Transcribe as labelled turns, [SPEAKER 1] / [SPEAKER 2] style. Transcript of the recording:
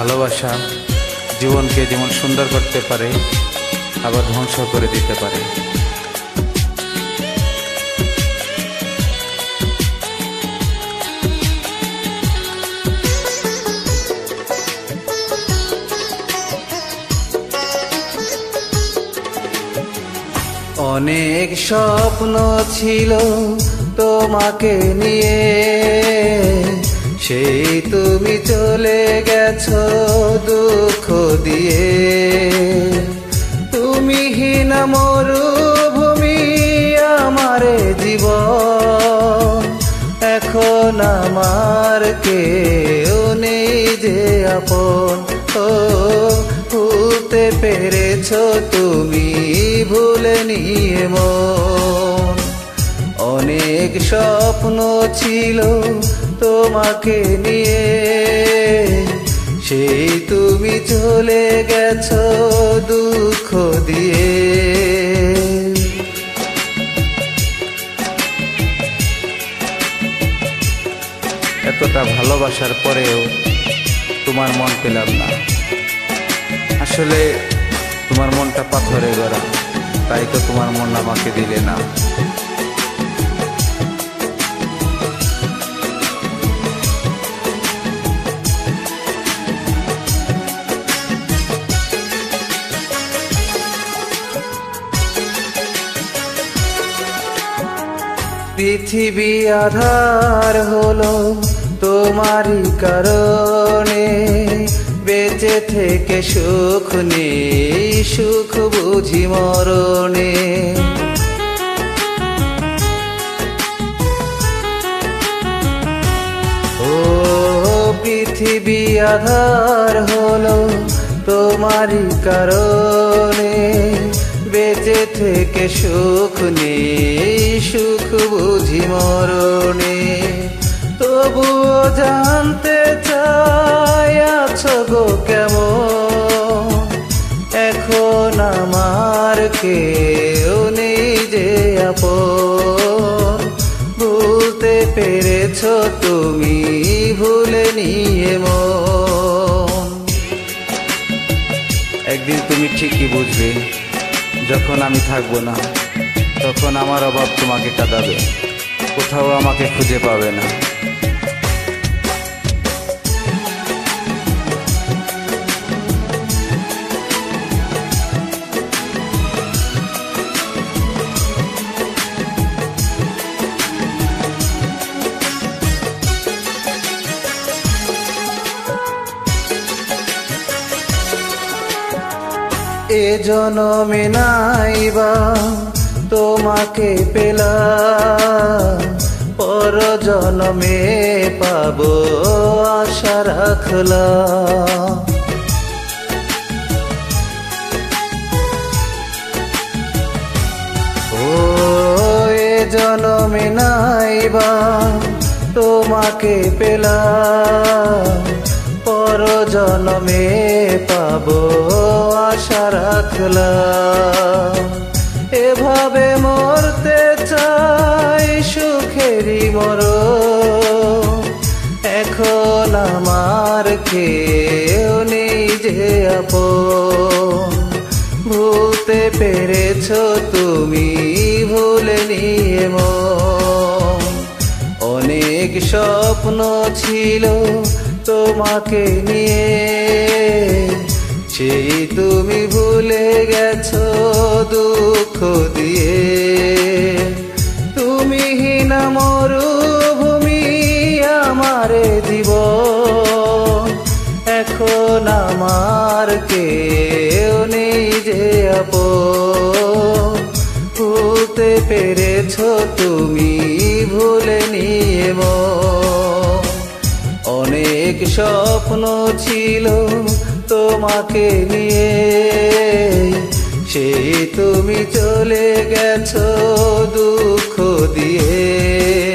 [SPEAKER 1] ভালোবাসা জীবনকে যেমন সুন্দর করতে পারে আবার ধ্বংস করে দিতে পারে। অনেক স্বপ্ন ছিল তোমাকে নিয়ে, সেই তুমি চলে গেছো দুঃখ দিয়ে। তুমি হীন মরুভূমি আমারে জীবন, এখন আমার কেউ নেই যে আপন। ও ভুলতে পেরেছো তুমি ভুলে নিয়ে মন। অনেক স্বপ্ন ছিল তোমাকে নিয়ে, সেই তুমি চলে গেছো দুঃখ দিয়ে। এতটা ভালোবাসার পরেও তোমার মন পেলাম না। আসলে তোমার মনটা পাথরে গড়া, তাই তো তোমার মন আমাকে দিলে না। পৃথিবী আধার হলো তোমারই কারণে, বেঁচে থেকে সুখ নেই, সুখ বুঝি মরণে। ও পৃথিবী আধার হলো তোমারই কারণে, বেঁচে থেকে সুখ নেই, সুখ বুঝি মরণে। তবুও জানতে চাই আছো গো কেমন, এখন আমার কেউ নেই যে আপন। ভুলতে পেরেছো তুমি ভুলে নিয়ে মন। একদিন তুমি ঠিকই বুঝবে, যখন আমি থাকবো না তখন আমার অভাব তোমাকে কাঁদাবে, কোথাও আমাকে খুঁজে পাবে না। এ জনমে নাইবা তোমাকে পেলাম, পর জনমে পাবো আশা রাখলাম। ও এ জনমে নাইবা তোমাকে পেলাম, পর জনমে পাবো আশা রাখলাম। এভাবে মরতে চাই সুখেরই মরণ, এখন আমার কেউ নেই যে আপন। ভুলতে পেরেছো তুমি ভুলে নিয়ে মন। অনেক স্বপ্ন ছিল তোমাকে নিয়ে, সেই তুমি ভুলে গেছো দুঃখ দিয়ে। তুমি হীন মরুভূমি আমারে জীবন, এখন আমার কেউ নেই যে আপন। ভুলতে পেরেছো তুমি ভুলে নিয়ে মন। অনেক স্বপ্ন ছিল তোমাকে নিয়ে, সেই তুমি চলে গেছো দুঃখ দিয়ে।